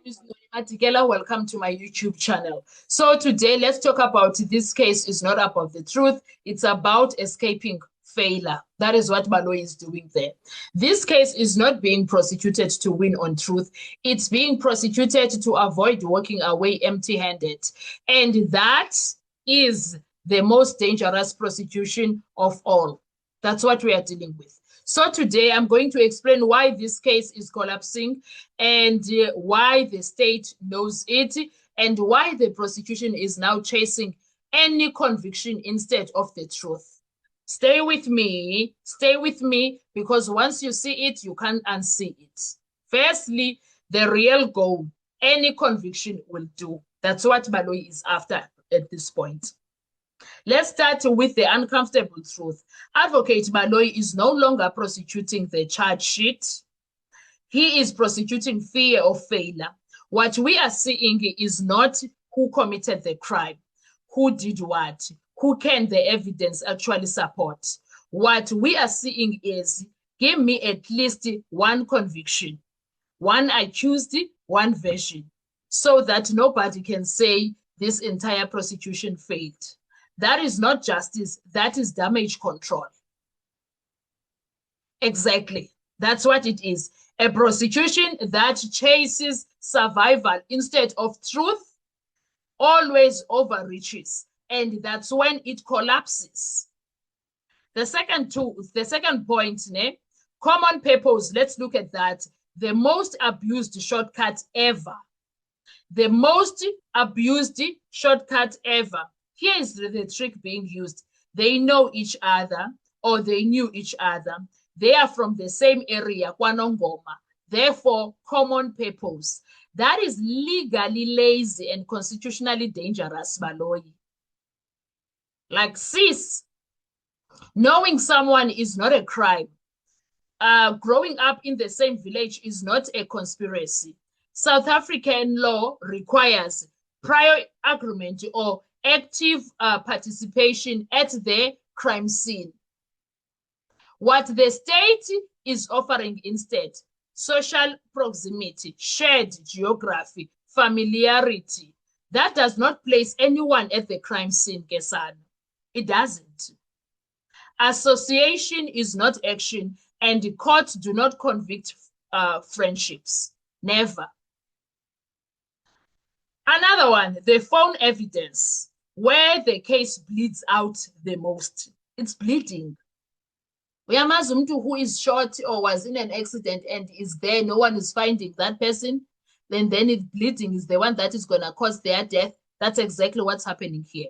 name is Noni Matikela. Welcome to my YouTube channel. So today, let's talk about this case. Is not about the truth. It's about escaping failure. That is what Baloyi is doing there. This case is not being prosecuted to win on truth. It's being prosecuted to avoid walking away empty-handed. And that is the most dangerous prosecution of all. That's what we are dealing with. So today I'm going to explain why this case is collapsing and why the state knows it and why the prosecution is now chasing any conviction instead of the truth. Stay with me, because once you see it, you can't unsee it. Firstly, the real goal, any conviction will do. That's what Baloyi is after at this point. Let's start with the uncomfortable truth. Advocate Baloyi is no longer prosecuting the charge sheet. He is prosecuting fear of failure. What we are seeing is not who committed the crime, who did what, who can the evidence actually support. What we are seeing is, give me at least one conviction, one accused, one version, so that nobody can say this entire prosecution failed. That is not justice. That is damage control. Exactly. That's what it is. A prosecution that chases survival instead of truth always overreaches. And that's when it collapses. The second point, common purpose. Let's look at that. The most abused shortcut ever. The most abused shortcut ever. Here is the trick being used. They know each other, or they knew each other. They are from the same area, KwaNongoma. Therefore, common purpose. That is legally lazy and constitutionally dangerous, Baloyi. Like sis, knowing someone is not a crime. Growing up in the same village is not a conspiracy. South African law requires prior agreement or active participation at the crime scene. What the state is offering instead, social proximity, shared geography, familiarity, that does not place anyone at the crime scene, Kesana. It doesn't. Association is not action, and the courts do not convict friendships. Never. Another one, the phone evidence, where the case bleeds out the most. It's bleeding. Uyamazi umuntu who is shot or was in an accident and is there, no one is finding that person, then it bleeding is the one that is going to cause their death. That's exactly what's happening here.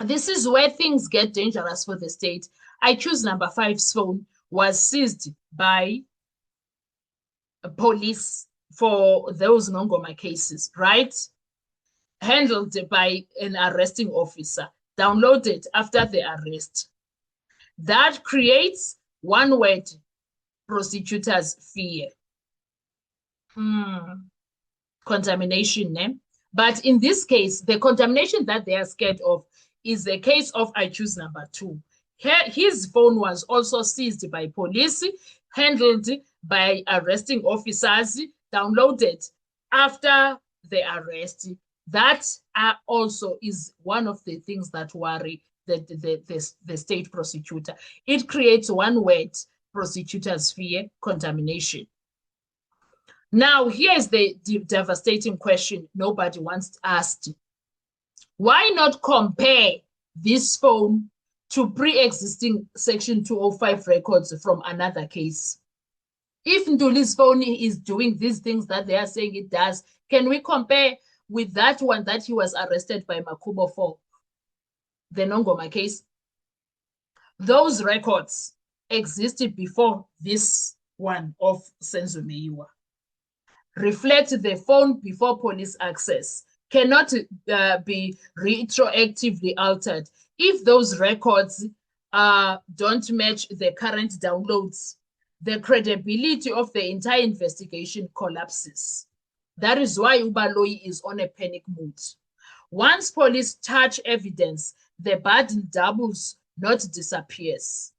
This is where things get dangerous for the state. IQ's number 5's phone was seized by police for those Nongoma cases, right? Handled by an arresting officer, downloaded after the arrest. That creates one word, prosecutors fear. Contamination, eh? But in this case, the contamination that they are scared of is the case of IQ's number 2. His phone was also seized by police, handled by arresting officers, downloaded after the arrest. That also is one of the things that worry the state prosecutor. It creates one word, prosecutors fear, contamination. Now, here's the devastating question nobody once asked. Why not compare this phone to pre-existing Section 205 records from another case? If Nduli's phone is doing these things that they are saying it does, can we compare with that one that he was arrested by Makubo for, the Nongoma case? Those records existed before this one of Senzo Meyiwa. Reflect the phone before police access, cannot be retroactively altered. If those records don't match the current downloads, the credibility of the entire investigation collapses. That is why Baloyi is on a panic mood. Once police touch evidence, the burden doubles, not disappears.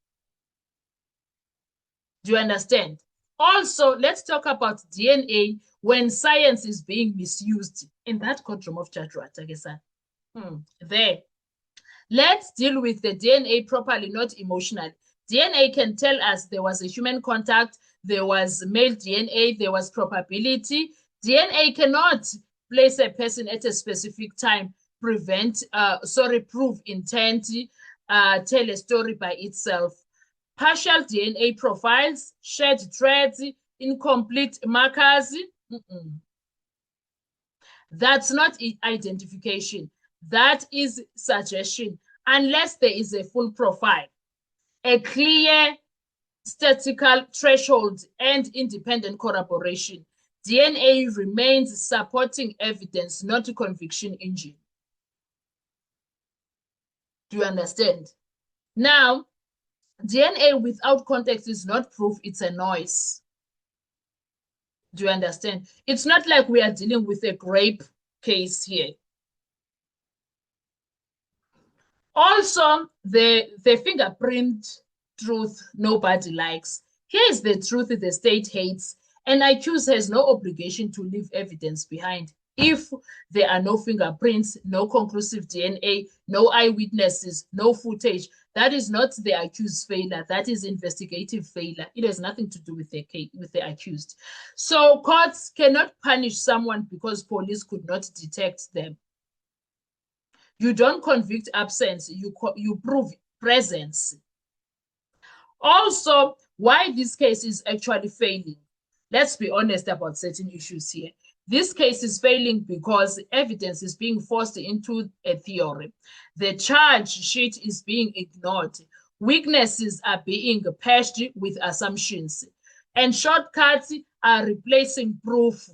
Do you understand? Also, let's talk about DNA when science is being misused in that courtroom of Judge Ratagesan. There. Let's deal with the DNA properly, not emotionally. DNA can tell us there was a human contact, there was male DNA, there was probability. DNA cannot place a person at a specific time, prove intent, tell a story by itself. Partial DNA profiles, shared threads, incomplete markers. That's not identification. That is suggestion, unless there is a full profile, a clear statistical threshold, and independent corroboration. DNA remains supporting evidence, not a conviction engine. Do you understand? Now, DNA without context is not proof, it's a noise. Do you understand? It's not like we are dealing with a grape case here. Also, the fingerprint truth nobody likes. Here's the truth the state hates. An accused has no obligation to leave evidence behind. If there are no fingerprints, no conclusive DNA, no eyewitnesses, no footage, that is not the accused's failure. That is investigative failure. It has nothing to do with the case, with the accused. So courts cannot punish someone because police could not detect them. You don't convict absence, you prove presence. Also, why this case is actually failing. Let's be honest about certain issues here. This case is failing because evidence is being forced into a theory. The charge sheet is being ignored. Weaknesses are being patched with assumptions. And shortcuts are replacing proof.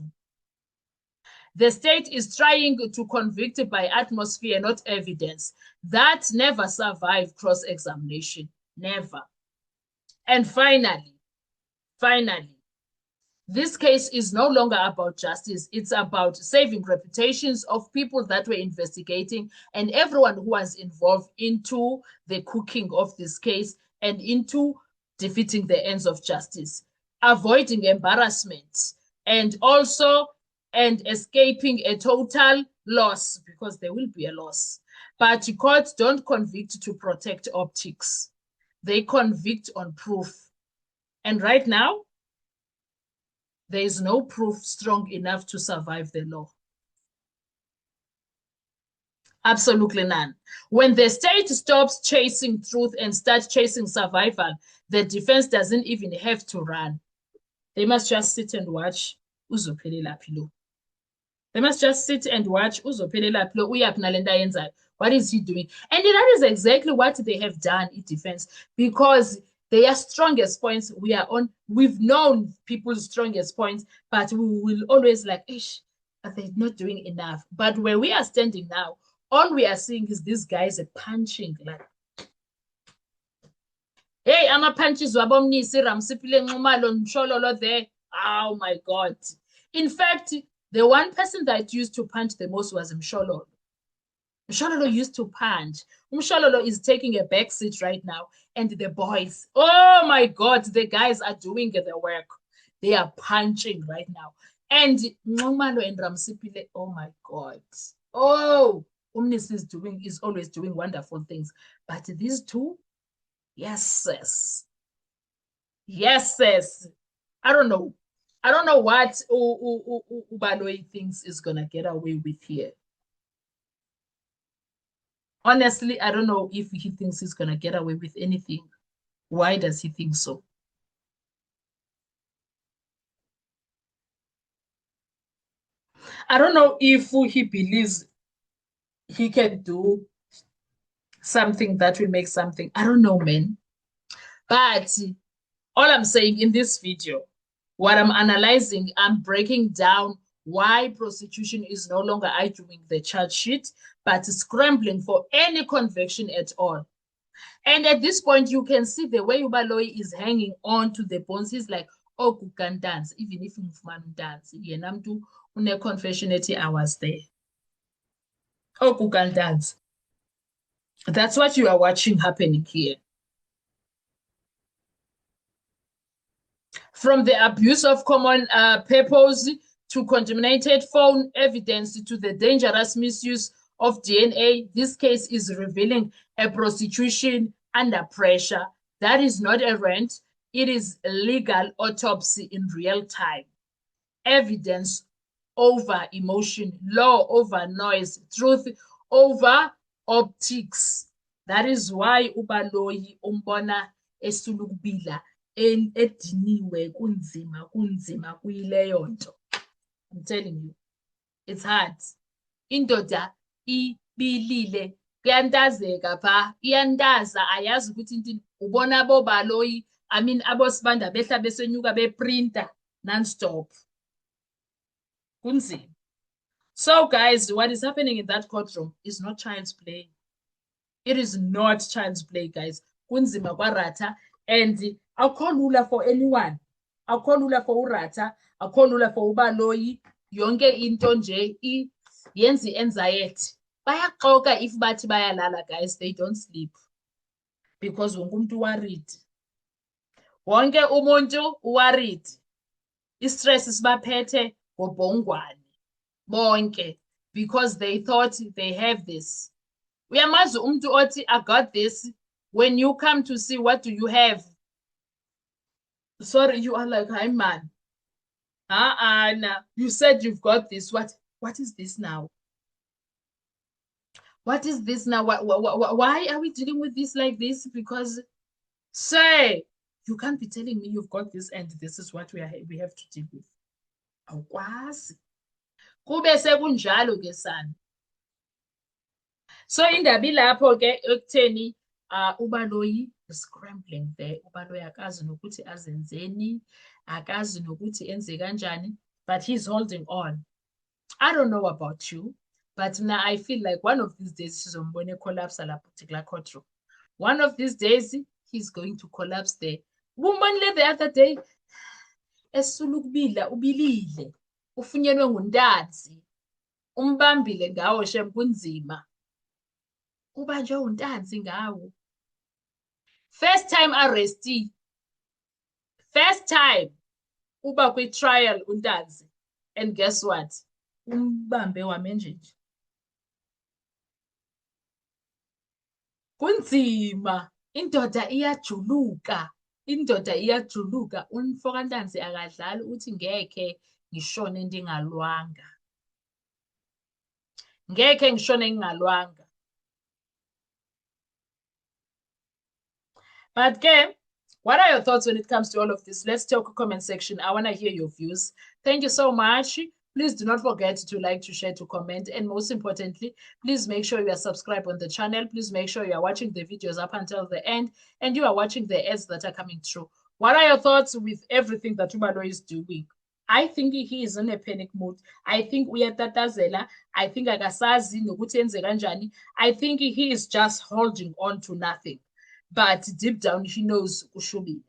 The state is trying to convict by atmosphere, not evidence. That never survived cross-examination. Never. And finally, this case is no longer about justice. It's about saving reputations of people that were investigating and everyone who was involved into the cooking of this case and into defeating the ends of justice, avoiding embarrassment, and escaping a total loss, because there will be a loss. But courts don't convict to protect optics. They convict on proof. And right now, there is no proof strong enough to survive the law. Absolutely none. When the state stops chasing truth and starts chasing survival, the defense doesn't even have to run. They must just sit and watch. They must just sit and watch. What is he doing? And that is exactly what they have done in defense, because their strongest points we are on. We've known people's strongest points, but we will always like, are they not doing enough? But where we are standing now, all we are seeing is these guys are punching like, hey, I'm a punches wabomnisi ramsipile ngumalo nshololo there. Oh my God. In fact, the one person that used to punch the most was Mshololo. Mshololo used to punch. Mshololo is taking a back seat right now. And the boys, oh my God, the guys are doing the work. They are punching right now. And Ngumalo and Ramsipile, oh my God. Oh, Umnis is always doing wonderful things. But these two, yes, sis. Yes, sis. I don't know what Baloyi thinks is going to get away with here. Honestly, I don't know if he thinks he's going to get away with anything. Why does he think so? I don't know if he believes he can do something that will make something. I don't know, man. But all I'm saying in this video, what I'm analyzing, I'm breaking down why prosecution is no longer arguing the charge sheet, but scrambling for any conviction at all. And at this point, you can see the way Baloyi is hanging on to the bones. He's like, oh, you can dance, even if you can dance. Yenamtu une confessionate, I was there. Oh, you can dance. That's what you are watching happening here. From the abuse of common purpose to contaminated phone evidence to the dangerous misuse of DNA, this case is revealing a prostitution under pressure. That is not a rent, it is a legal autopsy in real time. Evidence over emotion, law over noise, truth over optics. That is why ubaloyi umbona esulukubila ediniwe kunzima kuyileyo nto. I'm telling you, it's hard. Indoda ibilile kuyantazeka pha, iyantaza ayazi ukuthi intini ubona bobaloyi, I mean abosibanda behla besenyuka beprinta non-stop. Kunzima. So guys, what is happening in that courtroom is not child's play. It is not child's play, guys. Kunzima kwarata, and akho lula for anyone. Akho lula for urata, akho lula for ubaloyi, yonke into nje yenzi anxiety. Bayaxoka if bathi bayalala, guys, they don't sleep. Because wonke umuntu worried. Wonke umuntu worried. Istress sibaphethe ngobhongwane bonke because they thought they have this. Uyamazi umuntu othi I got this, when you come to see what do you have, sorry, you are like, hi man, nah. You said you've got this. What is this now? What is this now? Why are we dealing with this like this? Because say you can't be telling me you've got this and this is what we have to deal with. Awukwazi. Kube sekunjalo ke sana. So indaba ilapho ke ekutheni ubaloyi is scrambling there. Ubaloyi akazi nokuthi azenzeni, akazi nokuthi enze kanjani, but he's holding on. I don't know about you, but now I feel like one of these days sizombone collapse la particular courtroom. One of these days he's going to collapse there. Umbonile the other day esulukubila ubilile. Ufunyenwe nguntanzi. Umbambile ngawo shem kunzima. Ubanjwe untanzi ngawo. First time arrestee. First time uba kwi trial untanzi. And guess what? Umbambe wamenjeje. Kunzima. Indoda iyajuluka. Indoda iyajuluka. Umfokantanzi akadlali uthi ngeke ngishone ndingalwanga. Ngeke ngishone ngingalwanga. But ke, what are your thoughts when it comes to all of this? Let's talk comment section. I want to hear your views. Thank you so much. Please do not forget to like, to share, to comment. And most importantly, please make sure you are subscribed on the channel. Please make sure you are watching the videos up until the end. And you are watching the ads that are coming through. What are your thoughts with everything that Ubaloyi is doing? I think he is in a panic mood. I think uyatatazela. I think akasazi nokuthi enze kanjani. I think he is just holding on to nothing. But deep down, he knows kushubile.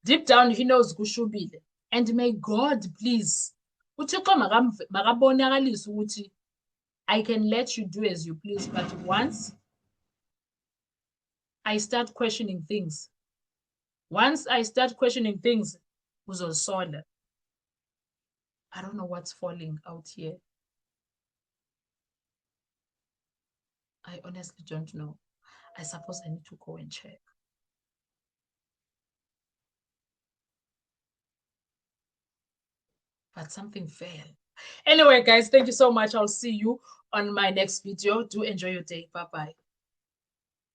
Deep down, he knows kushubile. And may God, please, uThixo makabonakalise ukuthi I can let you do as you please, but once I start questioning things, uzosola. I don't know what's falling out here. I honestly don't know. I suppose I need to go and check. But something fell. Anyway, guys, thank you so much. I'll see you on my next video. Do enjoy your day. Bye-bye.